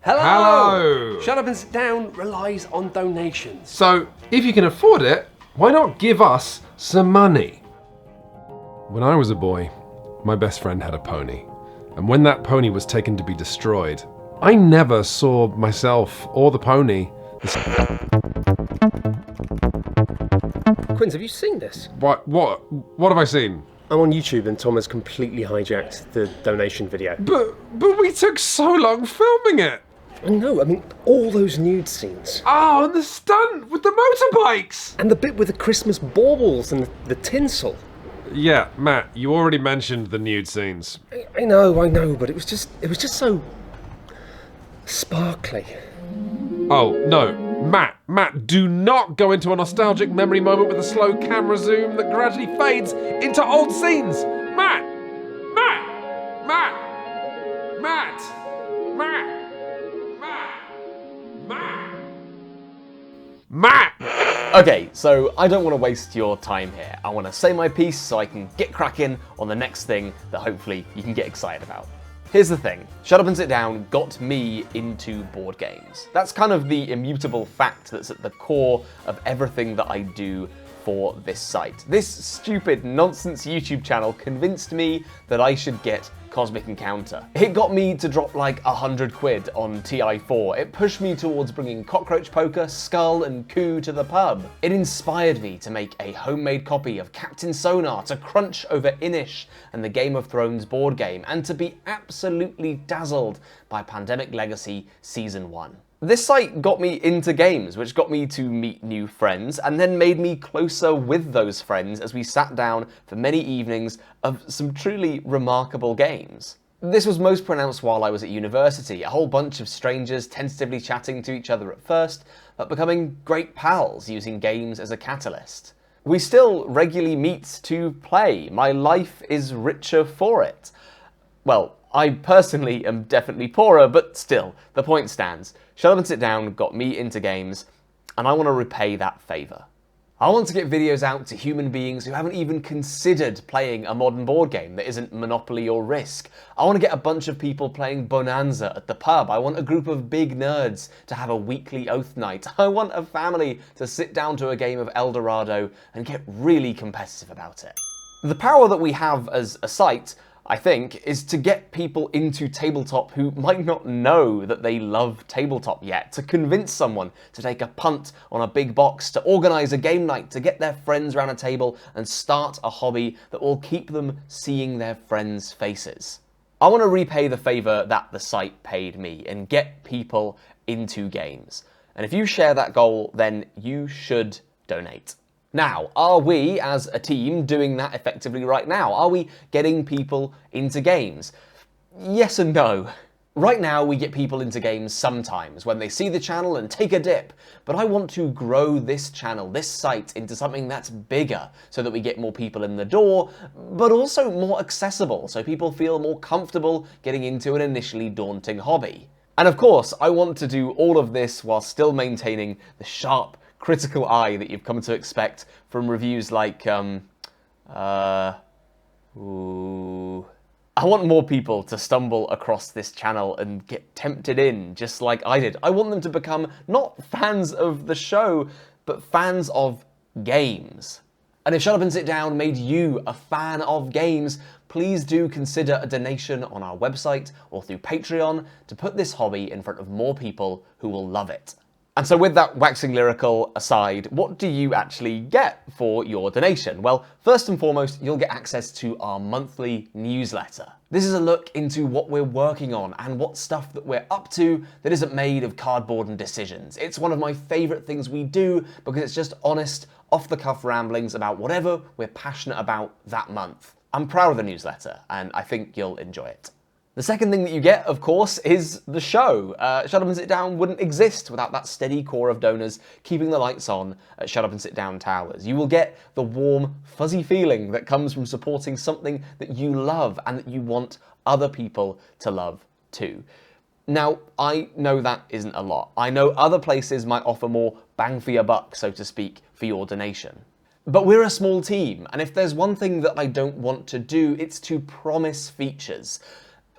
Hello! Shut Up and Sit Down relies on donations. So, if you can afford it, why not give us some money? When I was a boy, my best friend had a pony. And when that pony was taken to be destroyed, I never saw myself or the pony. Quinns, have you seen this? What have I seen? I'm on YouTube and Tom has completely hijacked the donation video. But we took so long filming it. I know, all those nude scenes. Oh, and the stunt with the motorbikes! And the bit with the Christmas baubles and the tinsel. Yeah, Matt, you already mentioned the nude scenes. I know, but it was just so sparkly. Oh, no. Matt, do not go into a nostalgic memory moment with a slow camera zoom that gradually fades into old scenes. Matt! Okay, so I don't want to waste your time here. I want to say my piece so I can get cracking on the next thing that hopefully you can get excited about. Here's the thing, Shut Up and Sit Down got me into board games. That's kind of the immutable fact that's at the core of everything that I do for this site. This stupid nonsense YouTube channel convinced me that I should get Cosmic Encounter. It got me to drop like 100 quid on TI4. It pushed me towards bringing Cockroach Poker, Skull and Coup to the pub. It inspired me to make a homemade copy of Captain Sonar to crunch over Inish and the Game of Thrones board game, and to be absolutely dazzled by Pandemic Legacy Season 1. This site got me into games, which got me to meet new friends, and then made me closer with those friends as we sat down for many evenings of some truly remarkable games. This was most pronounced while I was at university, a whole bunch of strangers tentatively chatting to each other at first, but becoming great pals using games as a catalyst. We still regularly meet to play. My life is richer for it. Well, I personally am definitely poorer, but still, the point stands. Shut Up and Sit Down got me into games, and I want to repay that favour. I want to get videos out to human beings who haven't even considered playing a modern board game that isn't Monopoly or Risk. I want to get a bunch of people playing Bonanza at the pub. I want a group of big nerds to have a weekly oath night. I want a family to sit down to a game of El Dorado and get really competitive about it. The power that we have as a site, I think, is to get people into tabletop who might not know that they love tabletop yet, to convince someone to take a punt on a big box, to organise a game night, to get their friends around a table and start a hobby that will keep them seeing their friends' faces. I want to repay the favour that the site paid me and get people into games. And if you share that goal, then you should donate. Now, are we, as a team, doing that effectively right now? Are we getting people into games? Yes and no. Right now, we get people into games sometimes, when they see the channel and take a dip. But I want to grow this channel, this site, into something that's bigger, so that we get more people in the door, but also more accessible, so people feel more comfortable getting into an initially daunting hobby. And of course, I want to do all of this while still maintaining the sharp, critical eye that you've come to expect from reviews like, I want more people to stumble across this channel and get tempted in, just like I did. I want them to become not fans of the show, but fans of games. And if Shut Up and Sit Down made you a fan of games, please do consider a donation on our website or through Patreon to put this hobby in front of more people who will love it. And so with that waxing lyrical aside, what do you actually get for your donation? Well, first and foremost, you'll get access to our monthly newsletter. This is a look into what we're working on and what stuff that we're up to that isn't made of cardboard and decisions. It's one of my favourite things we do because it's just honest, off-the-cuff ramblings about whatever we're passionate about that month. I'm proud of the newsletter, and I think you'll enjoy it. The second thing that you get, of course, is the show. Shut Up and Sit Down wouldn't exist without that steady core of donors keeping the lights on at Shut Up and Sit Down Towers. You will get the warm, fuzzy feeling that comes from supporting something that you love and that you want other people to love too. Now, I know that isn't a lot. I know other places might offer more bang for your buck, so to speak, for your donation. But we're a small team, and if there's one thing that I don't want to do, it's to promise features.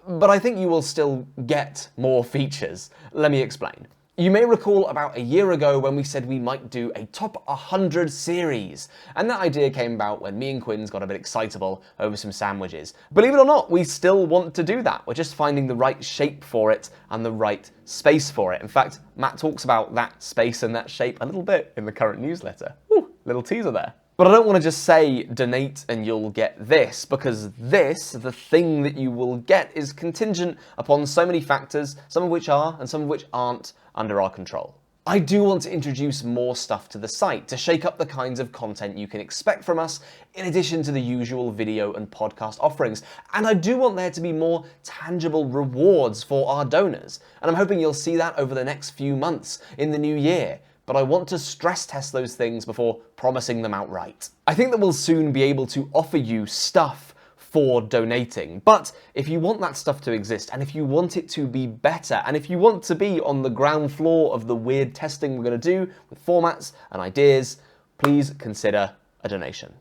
but I think you will still get more features. Let me explain. You may recall about a year ago when we said we might do a top 100 series, and that idea came about when me and Quinns got a bit excitable over some sandwiches. Believe it or not, we still want to do that. We're just finding the right shape for it and the right space for it. In fact, Matt talks about that space and that shape a little bit in the current newsletter. Woo, little teaser there. But I don't want to just say donate and you'll get this, because this, the thing that you will get, is contingent upon so many factors, some of which are and some of which aren't under our control. I do want to introduce more stuff to the site to shake up the kinds of content you can expect from us, in addition to the usual video and podcast offerings. And I do want there to be more tangible rewards for our donors. And I'm hoping you'll see that over the next few months in the new year. But I want to stress test those things before promising them outright. I think that we'll soon be able to offer you stuff for donating, but if you want that stuff to exist, and if you want it to be better, and if you want to be on the ground floor of the weird testing we're going to do with formats and ideas, please consider a donation.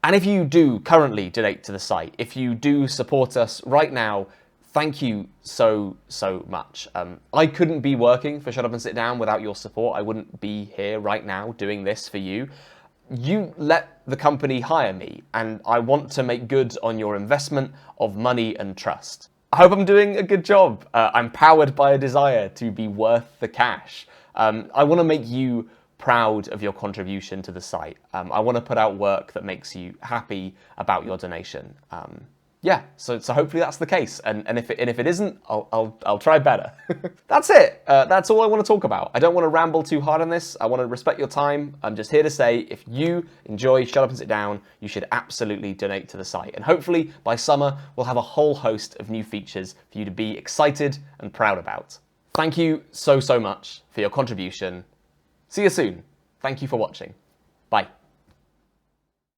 And if you do currently donate to the site, if you do support us right now, thank you so much. I couldn't be working for Shut Up and Sit Down without your support. I wouldn't be here right now doing this for you. You let the company hire me, and I want to make good on your investment of money and trust. I hope I'm doing a good job. I'm powered by a desire to be worth the cash. I want to make you proud of your contribution to the site. I want to put out work that makes you happy about your donation. Yeah, so hopefully that's the case, and if it isn't, I'll try better. That's it. That's all I want to talk about. I don't want to ramble too hard on this. I want to respect your time. I'm just here to say, if you enjoy Shut Up and Sit Down, you should absolutely donate to the site. And hopefully by summer we'll have a whole host of new features for you to be excited and proud about. Thank you so much for your contribution. See you soon. Thank you for watching. Bye.